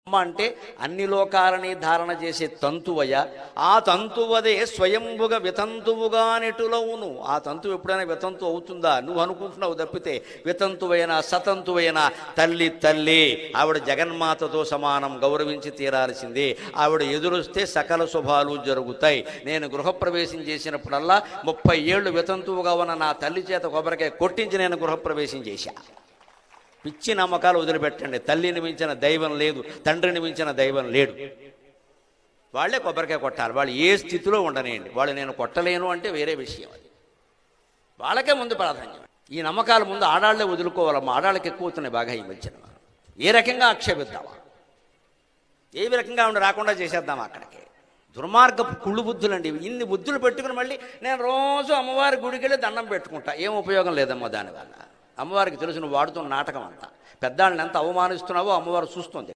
అంటే అన్ని లోకాలని ధారణ చేసే తంతువయ ఆ తంతువదే స్వయంభుగా వితంతువుగా నెటులవును. ఆ తంతువు ఎప్పుడైనా వితంతు అవుతుందా? నువ్వు అనుకుంటున్నావు తప్పితే. వితంతువైనా సతంతువైనా తల్లి తల్లి, ఆవిడ జగన్మాతతో సమానం, గౌరవించి తీరాల్సిందే. ఆవిడ ఎదురొస్తే సకల శుభాలు జరుగుతాయి. నేను గృహప్రవేశం చేసినప్పుడల్లా 30 ఏళ్ళు వితంతువుగా ఉన్న నా తల్లి చేత కొబ్బరికాయ కొట్టించి నేను గృహప్రవేశం చేశా. పిచ్చి నమ్మకాలు వదిలిపెట్టండి. తల్లిని మించిన దైవం లేదు, తండ్రిని మించిన దైవం లేడు. వాళ్ళే కొబ్బరికాయ కొట్టాలి. వాళ్ళు ఏ స్థితిలో ఉండనేయండి. వాళ్ళు నేను కొట్టలేను అంటే వేరే విషయం. అది వాళ్ళకే ముందు ప్రాధాన్యం. ఈ నమ్మకాలు ముందు ఆడాళ్లే వదులుకోవాలమ్మా. ఆడాళ్ళకి ఎక్కువ అవుతున్నాయి బాగా ఈ మధ్యన. ఏ రకంగా ఆక్షేపిద్దామా, ఏ రకంగా ఉండి రాకుండా చేసేద్దామా అక్కడికి. దుర్మార్గపు కుళ్ళు బుద్ధులండి. ఇన్ని బుద్ధులు పెట్టుకుని మళ్ళీ నేను రోజు అమ్మవారి గుడికి వెళ్ళి దండం పెట్టుకుంటా. ఏం ఉపయోగం లేదమ్మా దానివల్ల. అమ్మవారికి తెలుసు నువ్వు వాడుతున్న నాటకం అంతా. పెద్దాళ్ళని ఎంత అవమానిస్తున్నావో అమ్మవారు చూస్తుంది.